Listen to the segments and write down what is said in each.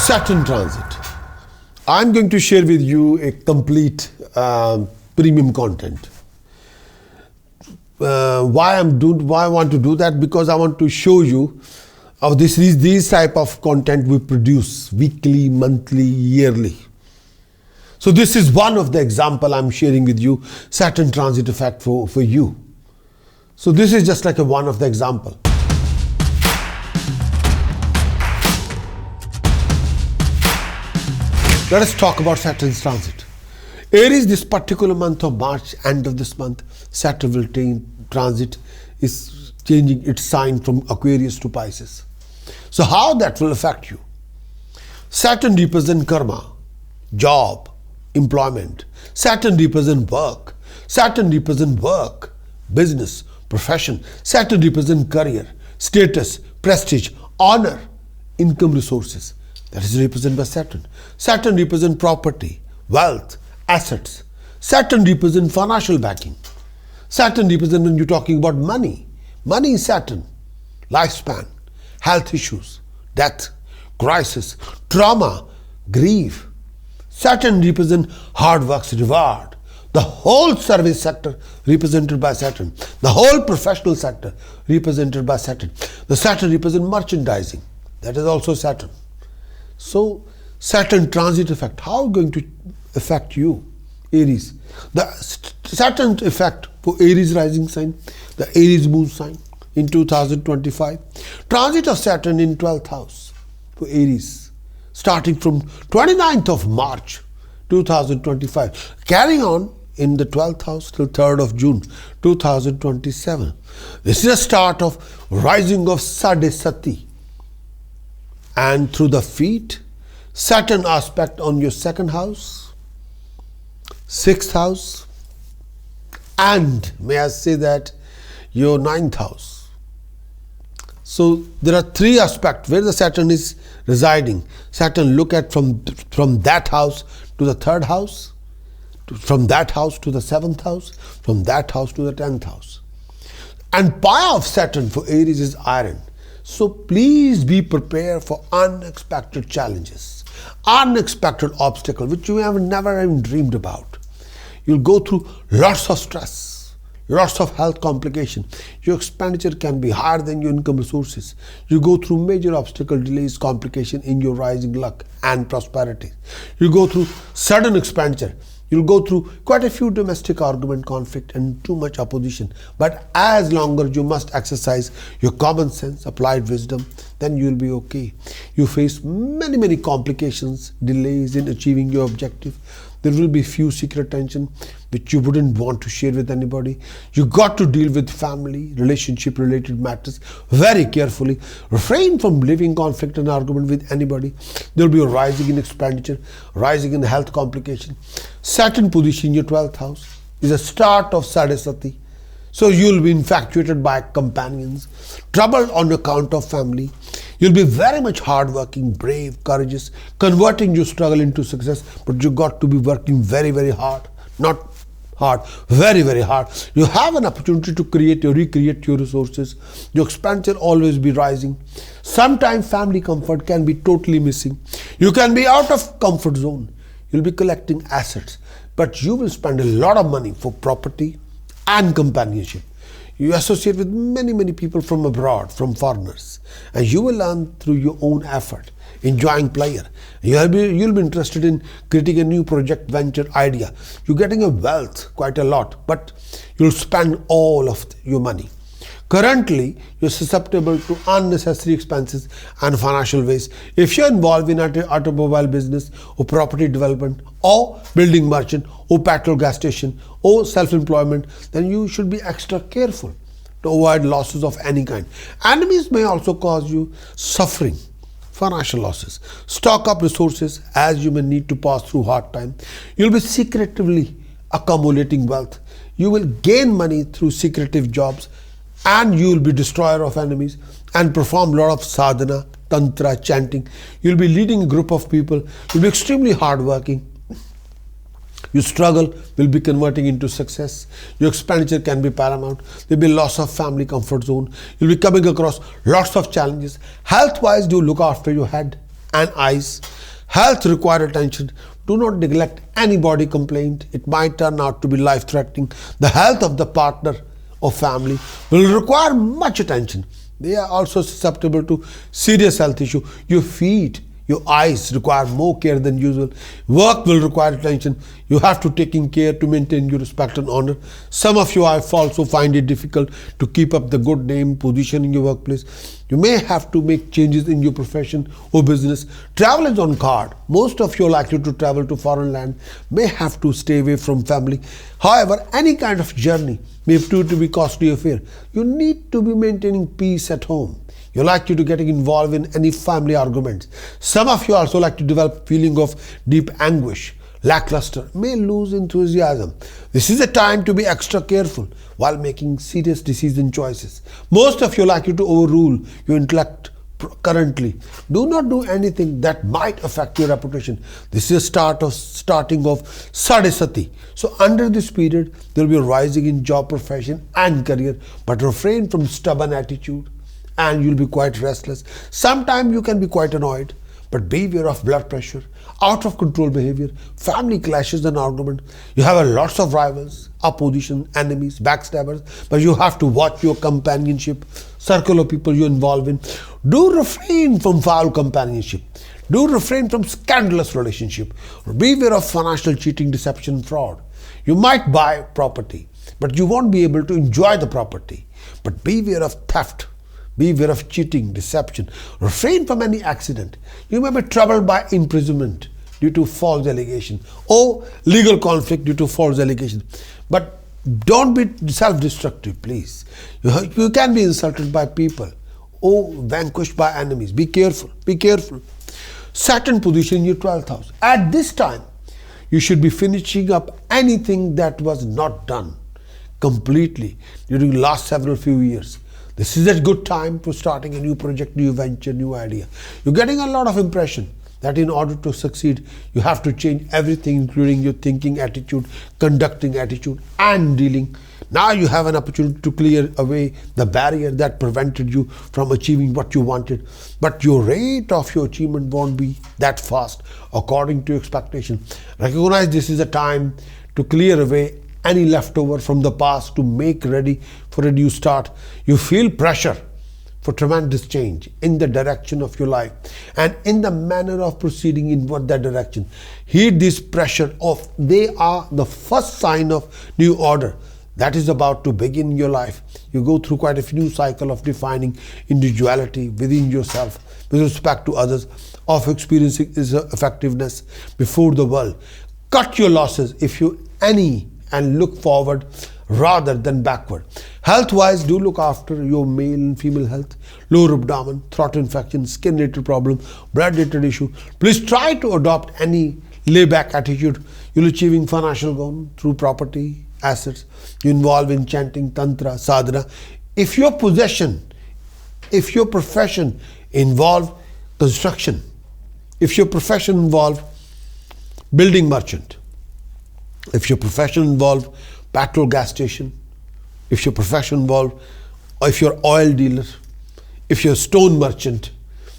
Saturn transit. I'm going to share with you a complete premium content. Why I want to do that? Because I want to show you of these type of content we produce weekly, monthly, yearly. So this is one of the example I'm sharing with you, Saturn transit effect for you. So this is just like one of the example. Let us talk about Saturn's transit. Aries, this particular month of March, end of this month, Saturn will transit is changing its sign from Aquarius to Pisces. So how that will affect you? Saturn represents karma, job, employment. Saturn represents work. Saturn represents work, business, profession. Saturn represents career, status, prestige, honor, income resources. That is represented by Saturn. Saturn represents property, wealth, assets. Saturn represents financial backing. Saturn represents when you're talking about money. Money is Saturn. Lifespan, health issues, death, crisis, trauma, grief. Saturn represents hard work's reward. The whole service sector represented by Saturn. The whole professional sector represented by Saturn. The Saturn represents merchandising. That is also Saturn. So Saturn transit effect, how going to affect you, Aries? The Saturn effect for Aries rising sign, the Aries moon sign in 2025. Transit of Saturn in 12th house for Aries, starting from 29th of March 2025, carrying on in the 12th house till 3rd of June 2027. This is a start of rising of Sadesati. And through the feet, Saturn aspect on your 2nd house, 6th house, and may I say that your 9th house. So there are 3 aspects where the Saturn is residing. Saturn look at from that house to the 3rd house, from that house to the 7th house, from that house to the 10th house. And power of Saturn for Aries is iron. So please be prepared for unexpected challenges, unexpected obstacles which you have never even dreamed about. You'll go through lots of stress, lots of health complications. Your expenditure can be higher than your income resources. You go through major obstacle, delays, complication in your rising luck and prosperity. You go through sudden expenditure. You'll go through quite a few domestic argument, conflict and too much opposition. But as long as you must exercise your common sense, applied wisdom, then you'll be okay. You face many complications, delays in achieving your objective. There will be few secret tension which you wouldn't want to share with anybody. You got to deal with family, relationship related matters very carefully. Refrain from living conflict and argument with anybody. There will be a rising in expenditure, rising in health complication. Saturn position in your 12th house is a start of Sadesati. So you'll be infatuated by companions, troubled on account of family. You'll be very much hardworking, brave, courageous, converting your struggle into success. But you got to be working very hard, not hard, very hard. You have an opportunity to create or recreate your resources. Your expenditure always be rising. Sometimes family comfort can be totally missing. You can be out of comfort zone. You'll be collecting assets, but you will spend a lot of money for property and companionship. You associate with many people from abroad, from foreigners, and you will learn through your own effort, enjoying pleasure. You'll be interested in creating a new project, venture, idea. You're getting a wealth, quite a lot, but you'll spend all of your money. Currently, you're susceptible to unnecessary expenses and financial waste. If you're involved in an automobile business or property development or building merchant or petrol gas station or self-employment, then you should be extra careful to avoid losses of any kind. Enemies may also cause you suffering, financial losses. Stock up resources as you may need to pass through hard time. You'll be secretively accumulating wealth. You will gain money through secretive jobs, and you will be destroyer of enemies and perform a lot of sadhana, tantra, chanting. You'll be leading a group of people. You'll be extremely hardworking. Your struggle will be converting into success. Your expenditure can be paramount. There will be loss of family comfort zone. You'll be coming across lots of challenges. Health-wise, do look after your head and eyes. Health require attention. Do not neglect any body complaint. It might turn out to be life-threatening. The health of the partner or family will require much attention. They are also susceptible to serious health issues. Your feet, your eyes require more care than usual. Work will require attention. You have to take care to maintain your respect and honor. Some of you also find it difficult to keep up the good name, position in your workplace. You may have to make changes in your profession or business. Travel is on card. Most of you are likely to travel to foreign land, may have to stay away from family. However, any kind of journey may prove to be costly affair. You need to be maintaining peace at home. You're likely to getting involved in any family arguments. Some of you also like to develop feeling of deep anguish, lackluster, may lose enthusiasm. This is a time to be extra careful while making serious decision choices. Most of you are likely to overrule your intellect currently. Do not do anything that might affect your reputation. This is a starting of Sadisati. So under this period, there will be a rising in job, profession and career, but refrain from stubborn attitude and you'll be quite restless. Sometimes you can be quite annoyed, but beware of blood pressure, out of control behavior, family clashes and argument. You have a lots of rivals, opposition, enemies, backstabbers, but you have to watch your companionship, circle of people you involve in. Do refrain from foul companionship. Do refrain from scandalous relationship. Beware of financial cheating, deception, fraud. You might buy property, but you won't be able to enjoy the property. But beware of theft. Beware of cheating, deception. Refrain from any accident. You may be troubled by imprisonment due to false allegation or legal conflict due to false allegation. But don't be self-destructive, please. You can be insulted by people or vanquished by enemies. Be careful. Be careful. Saturn position in your 12th house. At this time, you should be finishing up anything that was not done completely during the last few years. This is a good time for starting a new project, new venture, new idea. You're getting a lot of impression that in order to succeed, you have to change everything, including your thinking attitude, conducting attitude, and dealing. Now you have an opportunity to clear away the barrier that prevented you from achieving what you wanted. But your rate of your achievement won't be that fast according to expectation. Recognize this is a time to clear away any leftover from the past to make ready for a new start. You feel pressure for tremendous change in the direction of your life and in the manner of proceeding in that direction. Heed this pressure of they are the first sign of new order that is about to begin in your life. You go through quite a new cycle of defining individuality within yourself with respect to others, of experiencing its effectiveness before the world. Cut your losses if you any and look forward rather than backward. Health-wise, do look after your male and female health, lower abdomen, throat infection, skin-related problem, blood-related issue. Please try to adopt any layback attitude. You'll achieving financial goal through property, assets. You involve in chanting, tantra, sadhana. If your profession involve construction, if your profession involve building merchant, if your profession involves petrol gas station, if your profession involves, or if you're oil dealer, if you're stone merchant,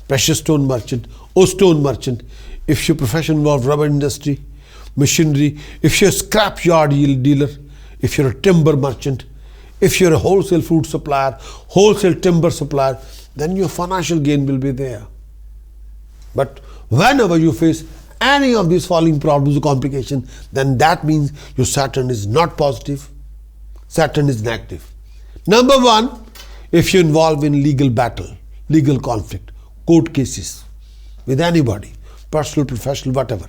precious stone merchant, or stone merchant, if your profession involves rubber industry, machinery, if you're a scrap yard dealer, if you're a timber merchant, if you're a wholesale food supplier, wholesale timber supplier, then your financial gain will be there. But whenever you face any of these following problems or complications, then that means your Saturn is not positive, Saturn is negative. Number one, if you involve in legal battle, legal conflict, court cases with anybody, personal, professional, whatever,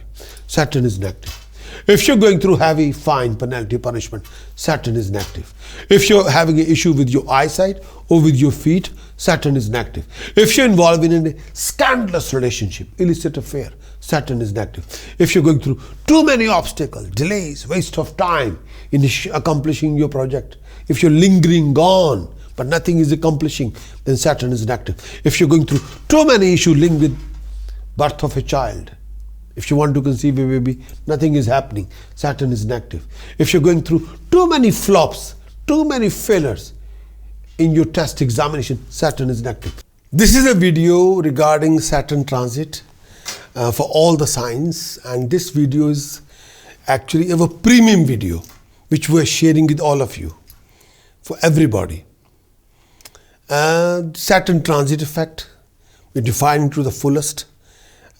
Saturn is negative. If you're going through heavy fine, penalty, punishment, Saturn is negative. If you're having an issue with your eyesight or with your feet, Saturn is negative. If you're involved in a scandalous relationship, illicit affair, Saturn is negative. If you're going through too many obstacles, delays, waste of time in accomplishing your project, if you're lingering on but nothing is accomplishing, then Saturn is negative. If you're going through too many issues linked with birth of a child, if you want to conceive a baby, nothing is happening, Saturn is negative. If you're going through too many flops, too many failures in your test examination, Saturn is negative. This is a video regarding Saturn transit. for all the signs, and this video is actually a premium video which we are sharing with all of you, for everybody. Saturn transit effect, we define to the fullest,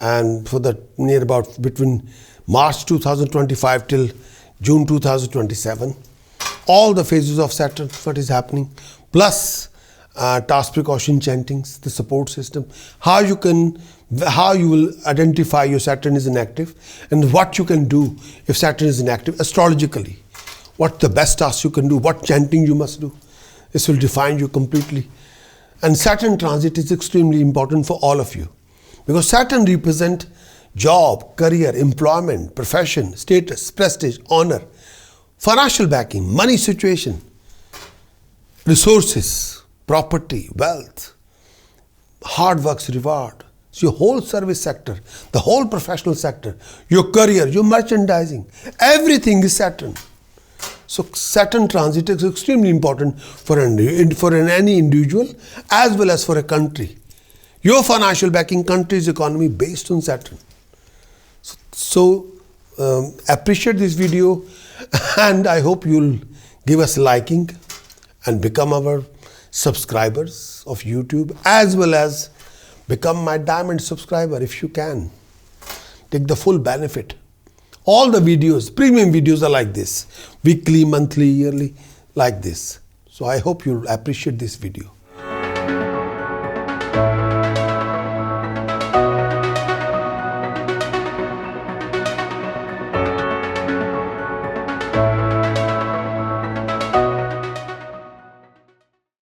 and for the near about between March 2025 till June 2027, all the phases of Saturn, what is happening, plus task precaution chantings, the support system, how you will identify your Saturn is inactive, and what you can do if Saturn is inactive astrologically, what the best tasks you can do, what chanting you must do. This will define you completely. And Saturn transit is extremely important for all of you, because Saturn represents job, career, employment, profession, status, prestige, honor, financial backing, money situation, resources, property, wealth, hard work's reward. So your whole service sector, the whole professional sector, your career, your merchandising, everything is Saturn. So Saturn transit is extremely important for any individual as well as for a country. Your financial backing, country's economy based on Saturn. So appreciate this video, and I hope you'll give us liking and become our subscribers of YouTube, as well as become my diamond subscriber if you can. Take the full benefit. All the videos, premium videos are like this, weekly, monthly, yearly, like this. So I hope you'll appreciate this video.